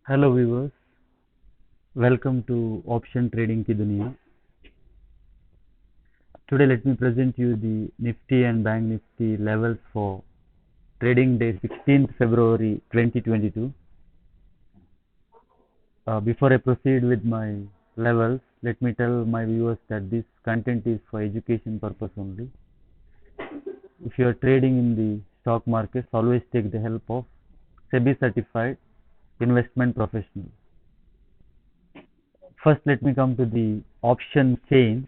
Hello viewers, welcome to Option Trading Ki Duniya. Today let me present you the Nifty and Bank Nifty levels for trading day 16th February 2022. Before I proceed with my levels, let me tell my viewers that this content is for education purpose only. If you are trading in the stock markets, always take the help of SEBI certified investment professional. First, let me come to the option chain.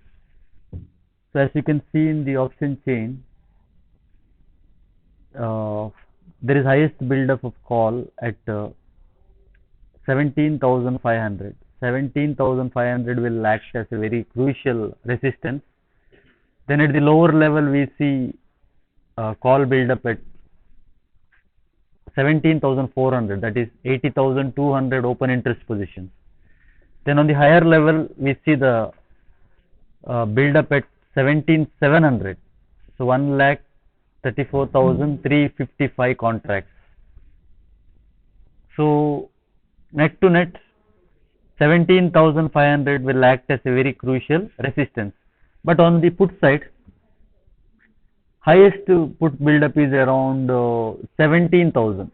So as you can see in the option chain, there is highest build-up of call at 17,500. 17,500 will act as a very crucial resistance. Then at the lower level, we see call build-up at 17,400, that is 80,200 open interest positions. Then on the higher level, we see the build-up at 17,700. So 1,34,355 contracts. So net to net 17,500 will act as a very crucial resistance. But on the put side, highest put build-up is around 17,000.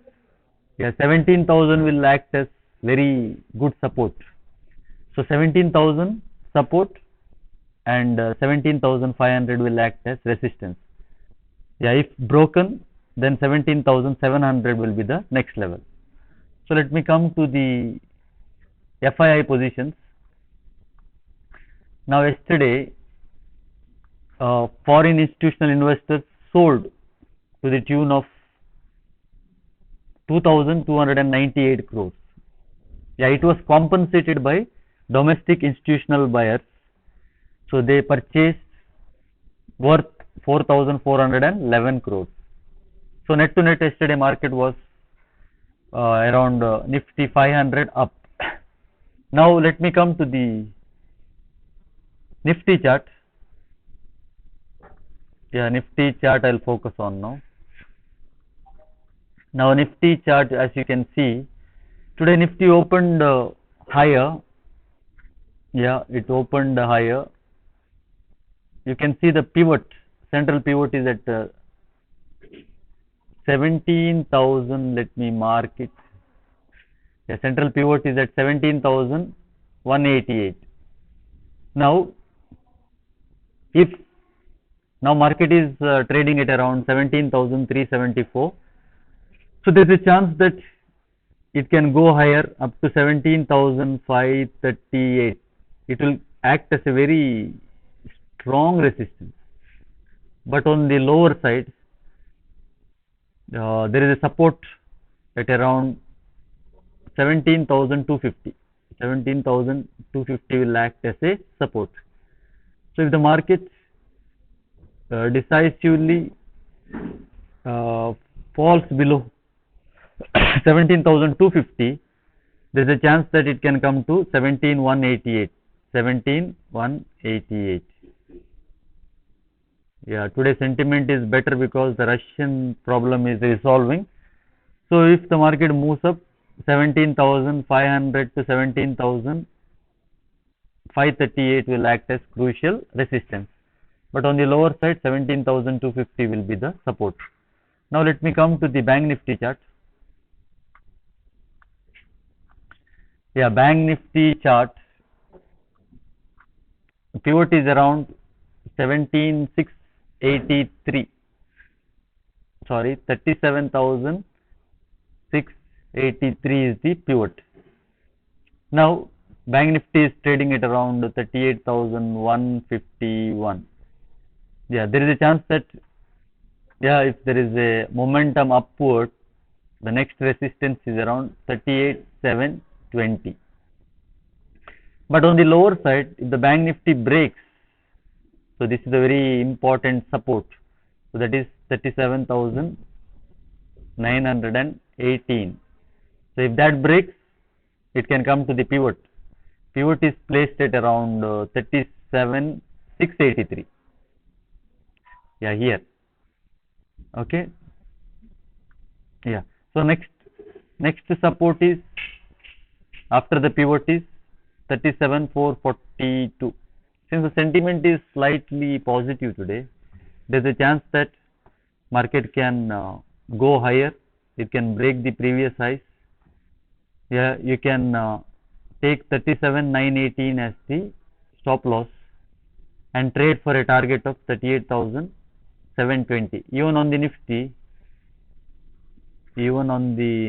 Yeah, 17,000 will act as very good support. So 17,000 support and 17,500 will act as resistance. Yeah, if broken, then 17,700 will be the next level. So let me come to the FII positions. Now yesterday, foreign institutional investors sold to the tune of 2,298 crores. Yeah, it was compensated by domestic institutional buyers. So they purchased worth 4,411 crores. So net to net yesterday market was around Nifty 500 up. Now let me come to the Nifty chart. Yeah, Nifty chart I'll focus on now. Now Nifty chart, as you can see, today Nifty opened higher. Yeah, it opened higher. You can see the pivot, central pivot is at 17,000. Let me mark it. Yeah, central pivot is at 17,188. Now, if now market is trading at around 17,374, so there is a chance that it can go higher up to 17,538. It will act as a very strong resistance. But on the lower side, there is a support at around 17,250. 17,250 will act as a support. So if the market decisively falls below 17,250, there is a chance that it can come to 17,188. 17,188. Yeah, today's sentiment is better because the Russian problem is resolving. So if the market moves up 17,500 to 17,538 will act as crucial resistance. But on the lower side, 17,250 will be the support. Now let me come to the Bank Nifty chart. Yeah, Bank Nifty chart, pivot is around 17,683. Sorry, 37,683 is the pivot. Now Bank Nifty is trading at around 38,151. Yeah, there is a chance that if there is a momentum upward, the next resistance is around 38,720. But on the lower side, if the Bank Nifty breaks, so this is a very important support. So that is 37,918. So if that breaks, it can come to the pivot. Pivot is placed at around 37,683. Yeah, here. Okay. Yeah. So next support is After the pivot is 37,442. Since the sentiment is slightly positive today, there is a chance that market can go higher. It can break the previous highs. Yeah, you can take 37,918 as the stop loss and trade for a target of 38,720. Even on the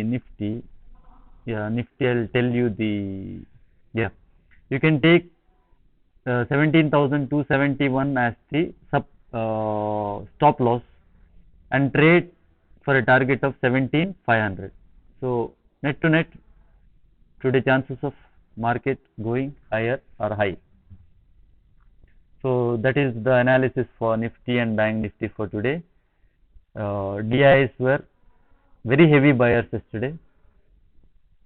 Nifty, yeah, Nifty, I'll tell you the, yeah, you can take 17,271 as the stop loss and trade for a target of 17,500. So net to net, today chances of market going higher or high. So that is the analysis for Nifty and Bank Nifty for today. DIs were very heavy buyers yesterday.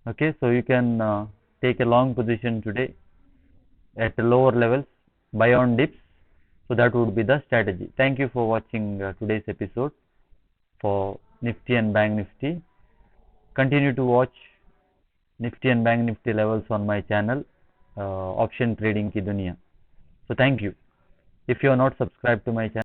Okay, so you can take a long position today at lower levels, buy on dips. So that would be the strategy. Thank you for watching today's episode for Nifty and Bank Nifty. Continue to watch Nifty and Bank Nifty levels on my channel, Option Trading Ki Duniya. So thank you. If you are not subscribed to my channel,